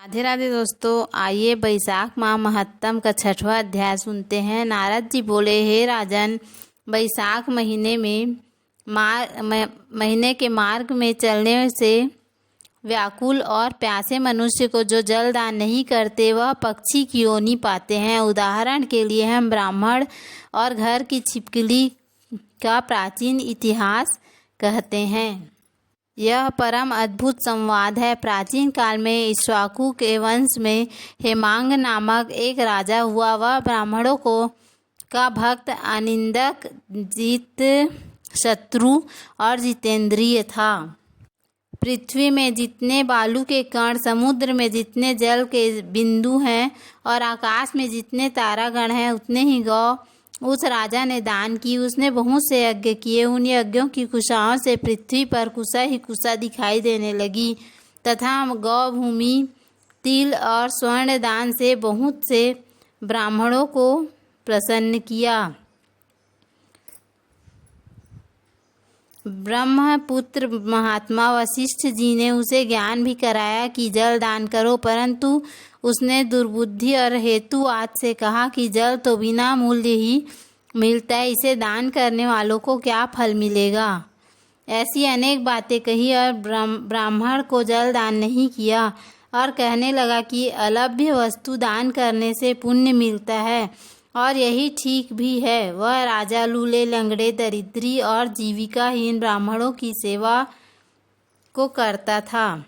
राधे राधे दोस्तों, आइए बैसाख माह महत्तम का 6वां अध्याय सुनते हैं। नारद जी बोले, हे राजन, बैसाख महीने के मार्ग में चलने से व्याकुल और प्यासे मनुष्य को जो जल दान नहीं करते वह पक्षी की योनि पाते हैं। उदाहरण के लिए हम ब्राह्मण और घर की छिपकली का प्राचीन इतिहास कहते हैं। यह परम अद्भुत संवाद है। प्राचीन काल में इक्ष्वाकु के वंश में हेमांग नामक एक राजा हुआ। वह ब्राह्मणों का भक्त, अनिंदक, जीत शत्रु और जितेंद्रिय था। पृथ्वी में जितने बालू के कण, समुद्र में जितने जल के बिंदु हैं और आकाश में जितने तारागण हैं, उतने ही गौ उस राजा ने दान की। उसने बहुत से यज्ञ किए। उन यज्ञों की कुशाओं से पृथ्वी पर कुशा ही कुशा दिखाई देने लगी तथा गौ भूमि, तिल और स्वर्ण दान से बहुत से ब्राह्मणों को प्रसन्न किया। ब्रह्मपुत्र महात्मा वशिष्ठ जी ने उसे ज्ञान भी कराया कि जल दान करो, परंतु उसने दुर्बुद्धि और हेतुवाद से कहा कि जल तो बिना मूल्य ही मिलता है, इसे दान करने वालों को क्या फल मिलेगा। ऐसी अनेक बातें कही और ब्राह्मण को जल दान नहीं किया और कहने लगा कि अलभ्य वस्तु दान करने से पुण्य मिलता है और यही ठीक भी है। वह राजा लूले, लंगड़े, दरिद्री और जीविकाहीन ब्राह्मणों की सेवा को करता था,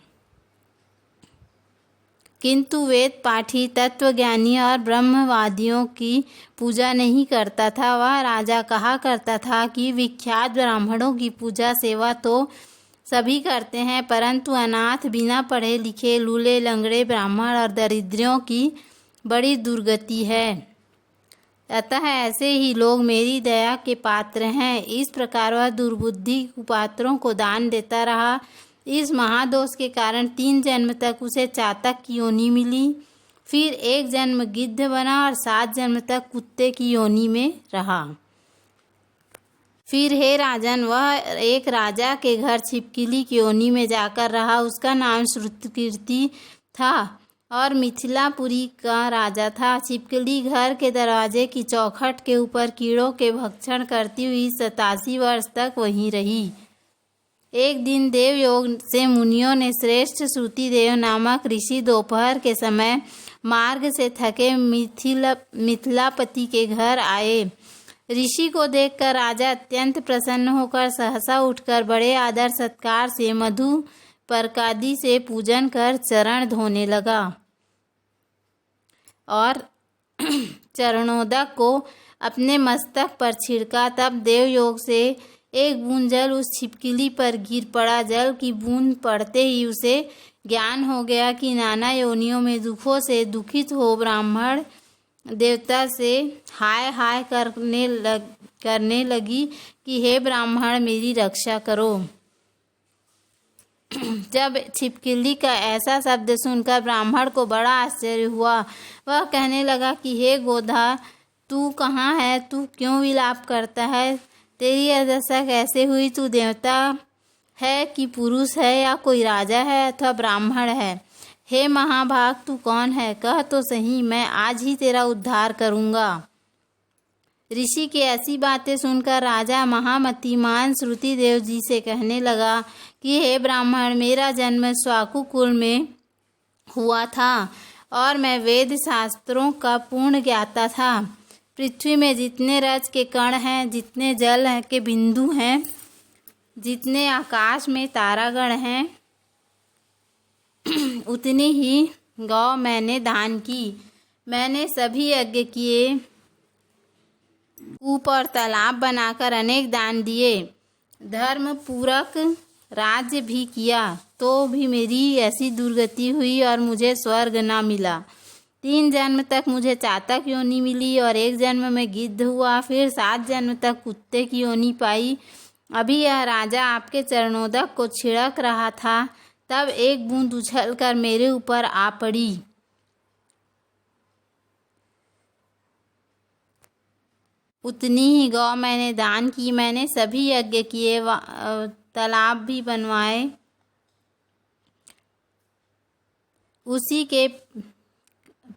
किंतु वेद पाठी, तत्वज्ञानी और ब्रह्मवादियों की पूजा नहीं करता था। वह राजा कहा करता था कि विख्यात ब्राह्मणों की पूजा सेवा तो सभी करते हैं, परंतु अनाथ, बिना पढ़े लिखे, लूले, लंगड़े ब्राह्मण और दरिद्रियों की बड़ी दुर्गति है। अतः ऐसे ही लोग मेरी दया के पात्र हैं। इस प्रकार वह दुर्बुद्धि कुपात्रों को दान देता रहा। इस महादोष के कारण 3 जन्म तक उसे चातक की योनि मिली। फिर 1 जन्म गिद्ध बना और 7 जन्म तक कुत्ते की योनि में रहा। फिर हे राजन, वह एक राजा के घर छिपकली की योनि में जाकर रहा। उसका नाम श्रुतकीर्ति था और मिथिलापुरी का राजा था। छिपकली घर के दरवाजे की चौखट के ऊपर कीड़ों के भक्षण करती हुई 87 वर्ष तक वहीं रही। एक दिन देवयोग से मुनियों ने श्रेष्ठ श्रुतिदेव नामक ऋषि दोपहर के समय मार्ग से थके मिथिलापति के घर आए। ऋषि को देखकर राजा अत्यंत प्रसन्न होकर सहसा उठकर बड़े आदर सत्कार से मधु पर्कादि से पूजन कर चरण धोने लगा और चरणोदक को अपने मस्तक पर छिड़का। तब देवयोग से एक बूंद जल उस छिपकली पर गिर पड़ा। जल की बूंद पड़ते ही उसे ज्ञान हो गया कि नाना योनियों में दुखों से दुखित हो ब्राह्मण देवता से हाय हाय करने लगी कि हे ब्राह्मण, मेरी रक्षा करो। जब छिपकली का ऐसा शब्द सुनकर ब्राह्मण को बड़ा आश्चर्य हुआ। वह कहने लगा कि हे गोधा, तू कहाँ है? तू क्यों विलाप करता है? तेरी यह दशा कैसे हुई? तू देवता है कि पुरुष है या कोई राजा है अथवा ब्राह्मण है? हे महाभाग, तू कौन है? कह तो सही, मैं आज ही तेरा उद्धार करूँगा। ऋषि की ऐसी बातें सुनकर राजा महामतिमान श्रुतिदेव जी से कहने लगा कि हे ब्राह्मण, मेरा जन्म इक्ष्वाकु कुल में हुआ था और मैं वेद शास्त्रों का पूर्ण ज्ञाता था। पृथ्वी में जितने रज के कण हैं, जितने जल के बिंदु हैं, जितने आकाश में तारागण हैं, उतनी ही गौ मैंने दान की। मैंने सभी यज्ञ किए, कूप और तालाब बनाकर अनेक दान दिए, धर्म पूरक राज्य भी किया, तो भी मेरी ऐसी दुर्गति हुई और मुझे स्वर्ग न मिला। 3 जन्म तक मुझे चातक योनि मिली और 1 जन्म में गिद्ध हुआ। फिर 7 जन्म तक कुत्ते की योनि पाई। अभी यह राजा आपके चरणोदक को छिड़क रहा था, तब एक बूंद उछलकर मेरे ऊपर आ पड़ी। उतनी ही गौ मैंने दान की। मैंने सभी यज्ञ किए, तालाब भी बनवाए उसी के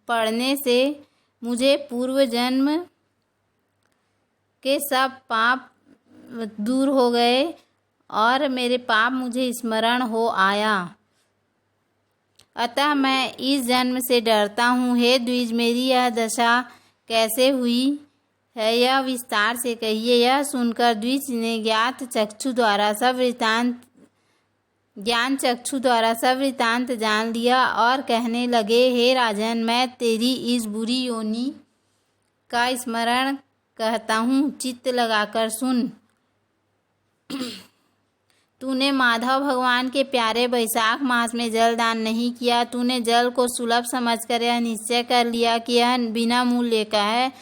पढ़ने से मुझे पूर्व जन्म के सब पाप दूर हो गए और मेरे पाप मुझे स्मरण हो आया। अतः मैं इस जन्म से डरता हूँ। हे द्विज, मेरी यह दशा कैसे हुई है यह विस्तार से कहिए। यह सुनकर द्विज ने ज्ञान चक्षु द्वारा सब वृतांत जान लिया और कहने लगे, हे राजन, मैं तेरी इस बुरी योनि का स्मरण कहता हूँ, चित्त लगाकर सुन। तूने माधव भगवान के प्यारे वैशाख मास में जल दान नहीं किया। तूने जल को सुलभ समझकर यह निश्चय कर लिया कि यह बिना मूल्य का है।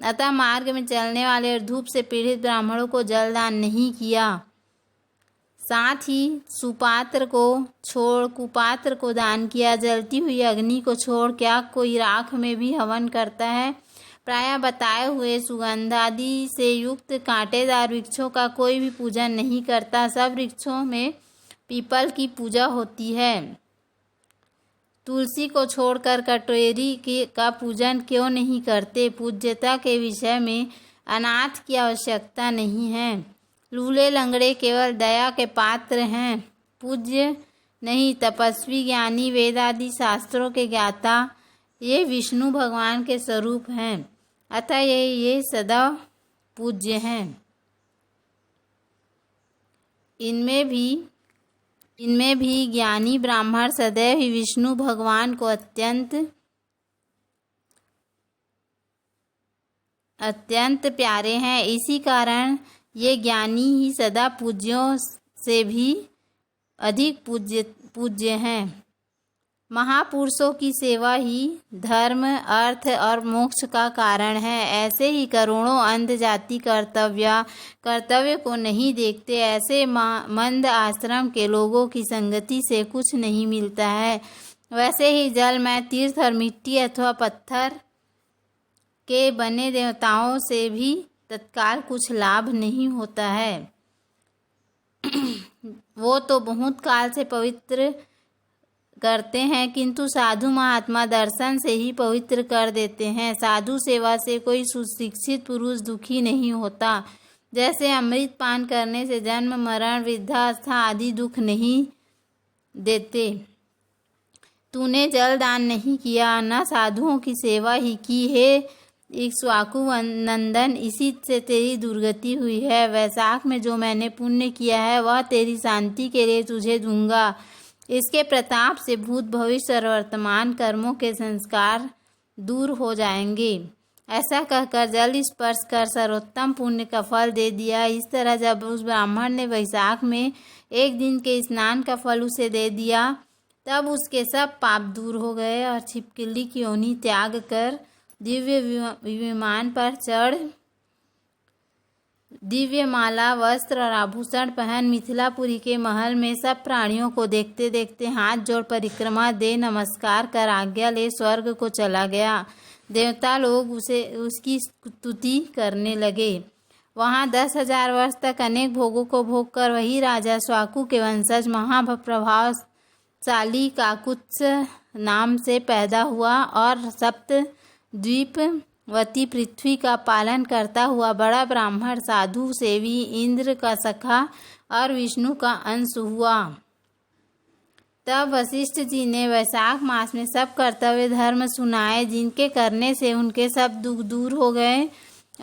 अतः मार्ग में चलने वाले और धूप से पीड़ित ब्राह्मणों को जल दान नहीं किया। साथ ही सुपात्र को छोड़ कुपात्र को दान किया। जलती हुई अग्नि को छोड़ क्या कोई राख में भी हवन करता है? प्रायः बताए हुए सुगंधादि से युक्त कांटेदार वृक्षों का कोई भी पूजन नहीं करता। सब वृक्षों में पीपल की पूजा होती है। तुलसी को छोड़कर कटोरी का पूजन क्यों नहीं करते? पूज्यता के विषय में अनाथ की आवश्यकता नहीं है। लूले लंगड़े केवल दया के पात्र हैं, पूज्य नहीं। तपस्वी, ज्ञानी, वेद आदि शास्त्रों के ज्ञाता ये विष्णु भगवान के स्वरूप हैं। अतः ये सदा पूज्य हैं। इनमें भी ज्ञानी ब्राह्मण सदैव ही विष्णु भगवान को अत्यंत प्यारे हैं। इसी कारण ये ज्ञानी ही सदा पूज्यों से भी अधिक पूज्य हैं। महापुरुषों की सेवा ही धर्म, अर्थ और मोक्ष का कारण है। ऐसे ही करोड़ों अंध जाति कर्तव्य को नहीं देखते। ऐसे मंद आश्रम के लोगों की संगति से कुछ नहीं मिलता है। वैसे ही जल में तीर्थ और मिट्टी अथवा पत्थर के बने देवताओं से भी तत्काल कुछ लाभ नहीं होता है। वो तो बहुत काल से पवित्र करते हैं, किंतु साधु महात्मा दर्शन से ही पवित्र कर देते हैं। साधु सेवा से कोई सुशिक्षित पुरुष दुखी नहीं होता। जैसे अमृत पान करने से जन्म, मरण, वृद्धावस्था आदि दुख नहीं देते। तूने जल दान नहीं किया, न साधुओं की सेवा ही की। हे इक्ष्वाकु नंदन, इसी से तेरी दुर्गति हुई है। वैशाख में जो मैंने पुण्य किया है वह तेरी शांति के लिए तुझे दूंगा। इसके प्रताप से भूत, भविष्य और वर्तमान कर्मों के संस्कार दूर हो जाएंगे। ऐसा कहकर जल स्पर्श कर सर्वोत्तम पुण्य का फल दे दिया। इस तरह जब उस ब्राह्मण ने वैशाख में एक दिन के स्नान का फल उसे दे दिया, तब उसके सब पाप दूर हो गए और छिपकली की योनि त्याग कर दिव्य विमान पर चढ़ दिव्य माला, वस्त्र और आभूषण पहन मिथिलापुरी के महल में सब प्राणियों को देखते देखते हाथ जोड़ परिक्रमा दे नमस्कार कर आज्ञा ले स्वर्ग को चला गया। देवता लोग उसकी स्तुति करने लगे। वहाँ 10,000 वर्ष तक अनेक भोगों को भोग कर वही राजा स्वाकु के वंशज महाप्रभावशाली काकुत्स नाम से पैदा हुआ और सप्त द्वीपवती पृथ्वी का पालन करता हुआ बड़ा ब्राह्मण, साधु, सेवी, इंद्र का सखा और विष्णु का अंश हुआ। तब वशिष्ठ जी ने वैशाख मास में सब कर्तव्य धर्म सुनाए, जिनके करने से उनके सब दुख दूर हो गए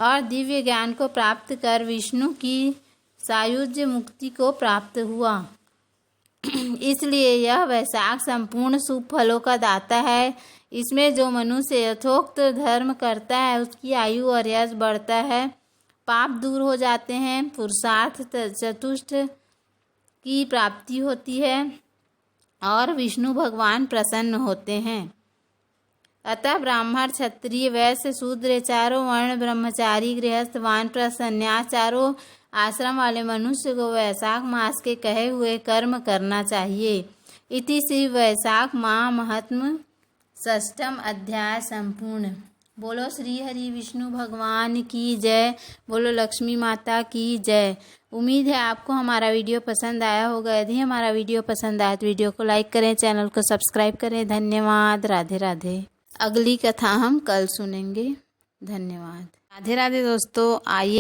और दिव्य ज्ञान को प्राप्त कर विष्णु की सायुज्य मुक्ति को प्राप्त हुआ। इसलिए यह वैशाख संपूर्ण शुभ फलों का दाता है। इसमें जो मनुष्य यथोक्त धर्म करता है उसकी आयु और यश बढ़ता है, पाप दूर हो जाते हैं, पुरुषार्थ चतुष्ट की प्राप्ति होती है और विष्णु भगवान प्रसन्न होते हैं। अतः ब्राह्मण, क्षत्रिय, वैश्य, शूद्र, चारों वर्ण, ब्रह्मचारी, गृहस्थ, वानप्रस्थ, सन्यास, चारों आश्रम वाले मनुष्य को वैशाख मास के कहे हुए कर्म करना चाहिए। इति श्री वैशाख माह महात्म षष्ठम अध्याय संपूर्ण। बोलो श्री हरि विष्णु भगवान की जय। बोलो लक्ष्मी माता की जय। उम्मीद है आपको हमारा वीडियो पसंद आया होगा। यदि हमारा वीडियो पसंद आया तो वीडियो को लाइक करें, चैनल को सब्सक्राइब करें। धन्यवाद। राधे राधे। अगली कथा हम कल सुनेंगे। धन्यवाद। राधे राधे दोस्तों। आइए